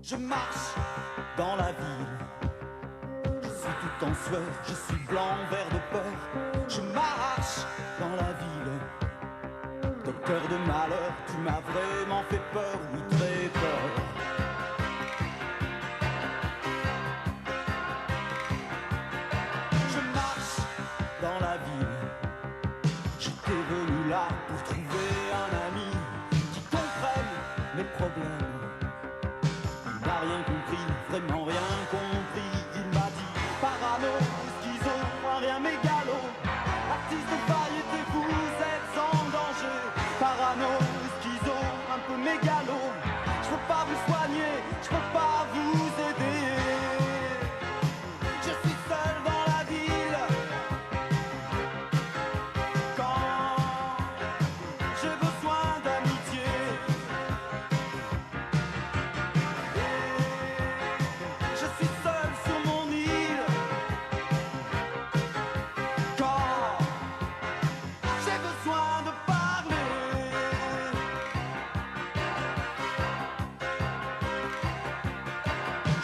Je marche dans la ville, je suis tout en sueur, je suis blanc, vert de peur. Je marche dans la ville, docteur de malheur, tu m'as vraiment fait peur, oui très peur. Je marche dans la ville, j'étais venu là pour trouver un ami qui comprenne mes problèmes. Il n'a rien compris, vraiment rien compris. Il m'a dit parano, schizo, un rien mégalo. Artiste de variété, vous êtes en danger. Parano, schizo, un peu mégalo. Je peux pas vous soigner, je peux pas vous aider. Je suis seul dans la ville. Quand j'ai besoin d'amitié. Je suis seul sur mon île. Quand j'ai besoin de parler.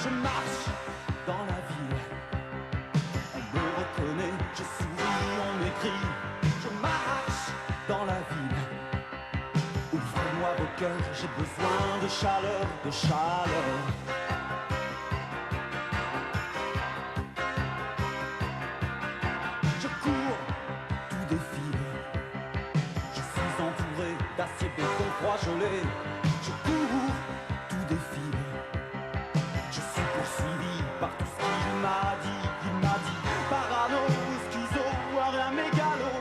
Je marche dans la ville. On me reconnaît, je souris, on m'écrit. Je marche dans la ville. Ouvrez-moi vos cœurs, j'ai besoin de chaleur, de chaleur. Je cours, tout défile. Je suis entouré d'acier, béton, froid, gelé. Je cours, tout défile. Je suis poursuivi par tout ce qu'il m'a dit. Il m'a dit parano, schizo, un rien mégalo.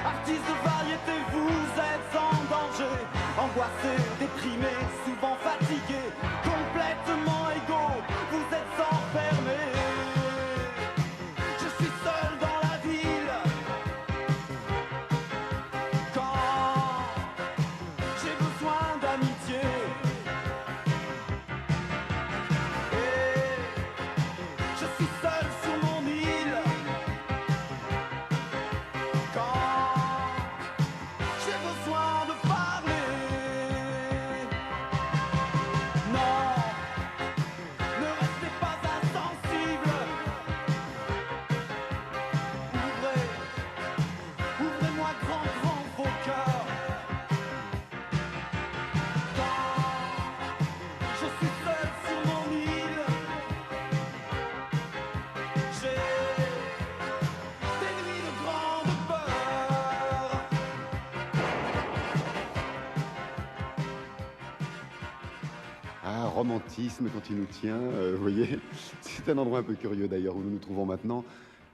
Artiste de variété, vous êtes en danger. Angoissé, déprimé, souvent fatigué, complètement égaux, vous êtes enfermés. Je suis seul dans la ville. Quand j'ai besoin d'amitié. Et je suis seul sur mon île. Quand j'ai besoin de parler. Non, ne restez pas insensible. Ouvrez-moi grand, grand vos cœurs. Quand je suis seul sur mon île, j'ai des nuits de grande peur. Ah, romantisme quand il nous tient, vous voyez. C'est un endroit un peu curieux d'ailleurs où nous nous trouvons maintenant.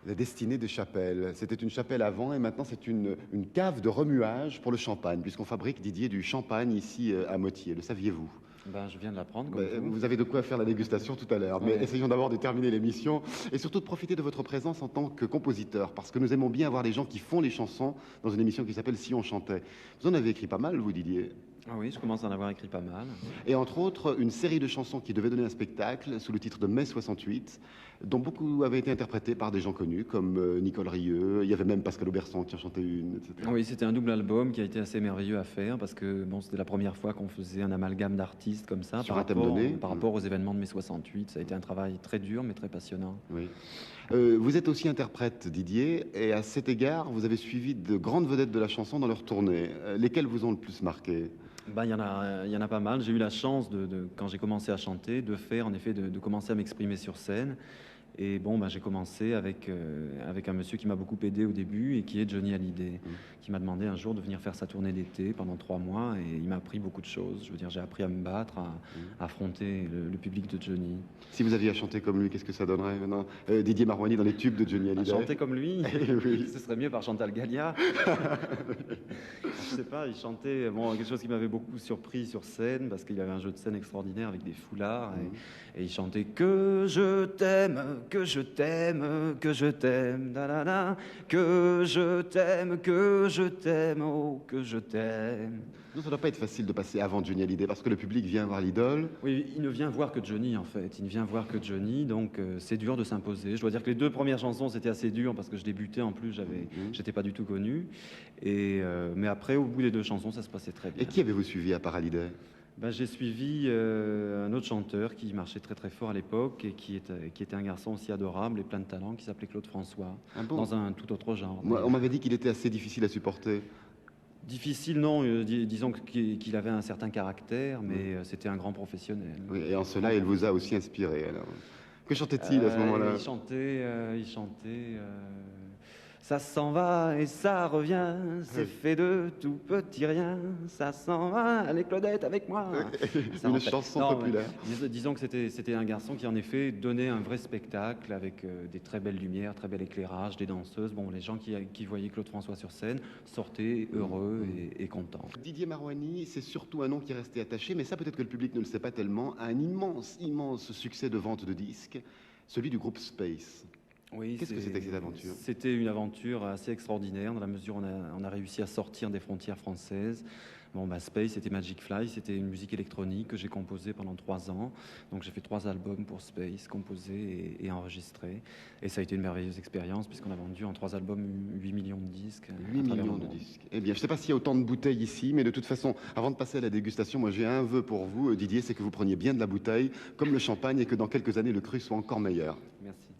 La destinée de chapelle. C'était une chapelle avant et maintenant c'est une cave de remuage pour le champagne, puisqu'on fabrique, Didier, du champagne ici à Motier. Le saviez-vous? Ben, je viens de l'apprendre. Comme vous. Vous avez de quoi faire la dégustation tout à l'heure. Mais Ouais. essayons d'abord de terminer l'émission et surtout de profiter de votre présence en tant que compositeur, parce que nous aimons bien avoir des gens qui font les chansons dans une émission qui s'appelle Si on chantait. Vous en avez écrit pas mal, vous, Didier? Ah oui, je commence à en avoir écrit pas mal. Et entre autres, une série de chansons qui devait donner un spectacle sous le titre de Mai 68, dont beaucoup avaient été interprétés par des gens connus comme Nicole Rieu, il y avait même Pascal Auberson qui en chantait une, etc. Oui, c'était un double album qui a été assez merveilleux à faire parce que bon, c'était la première fois qu'on faisait un amalgame d'artistes comme ça Sur un thème donné. par rapport aux événements de mai 68. Ça a été un travail très dur mais très passionnant. Oui. Vous êtes aussi interprète, Didier, et à cet égard, vous avez suivi de grandes vedettes de la chanson dans leur tournée. Lesquelles vous ont le plus marqué? Ben, il y en a pas mal. J'ai eu la chance, quand j'ai commencé à chanter, de commencer à m'exprimer sur scène. Et bon, ben, j'ai commencé avec un monsieur qui m'a beaucoup aidé au début et qui est Johnny Hallyday, qui m'a demandé un jour de venir faire sa tournée d'été pendant 3 mois et il m'a appris beaucoup de choses. Je veux dire, j'ai appris à me battre, à affronter le public de Johnny. Si vous aviez à chanter comme lui, qu'est-ce que ça donnerait maintenant? Didier Marouani dans les tubes de Johnny À Hallyday. chanter comme lui, Oui. ce serait mieux par Chantal Gallia. Je sais pas, il chantait quelque chose qui m'avait beaucoup surpris sur scène parce qu'il avait un jeu de scène extraordinaire avec des foulards et il chantait que je t'aime, que je t'aime, que je t'aime, da, da, da, que je t'aime, que je t'aime, oh que je t'aime. Non, ça doit pas être facile de passer avant Johnny Hallyday parce que le public vient voir l'idole. Oui, il ne vient voir que Johnny en fait, il ne vient voir que Johnny, donc c'est dur de s'imposer. Je dois dire que les 2 premières chansons c'était assez dur parce que je débutais en plus, j'étais pas du tout connu. Mais après, au bout des 2 chansons, ça se passait très bien. Et qui avez-vous suivi à part Hallyday? J'ai suivi un autre chanteur qui marchait très très fort à l'époque et qui était un garçon aussi adorable et plein de talent, qui s'appelait Claude François, Ah bon? dans un tout autre genre. Moi, on m'avait dit qu'il était assez difficile à supporter. Difficile, non, disons qu'il avait un certain caractère, mais c'était un grand professionnel. Oui, et en cela, il vous a aussi inspiré, alors. Que chantait-il à ce moment-là? Il chantait ça s'en va et ça revient, c'est fait de tout petit rien, ça s'en va, allez Claudette avec moi. Une chanson populaire. Disons que c'était un garçon qui en effet donnait un vrai spectacle avec des très belles lumières, très bel éclairage, des danseuses. Bon, les gens qui voyaient Claude François sur scène sortaient heureux et contents. Didier Marouani, c'est surtout un nom qui est resté attaché, mais ça peut-être que le public ne le sait pas tellement, à un immense succès de vente de disques, celui du groupe Space. Oui, qu'est-ce que c'était que cette aventure? C'était une aventure assez extraordinaire dans la mesure où on a réussi à sortir des frontières françaises. Space, c'était Magic Fly, c'était une musique électronique que j'ai composée pendant 3 ans. Donc j'ai fait 3 albums pour Space, composés et enregistrés. Et ça a été une merveilleuse expérience puisqu'on a vendu en 3 albums 8 millions de disques. 8 millions de disques. Eh bien, je ne sais pas s'il y a autant de bouteilles ici, mais de toute façon, avant de passer à la dégustation, moi j'ai un vœu pour vous, Didier, c'est que vous preniez bien de la bouteille, comme le champagne, et que dans quelques années, le cru soit encore meilleur. Merci.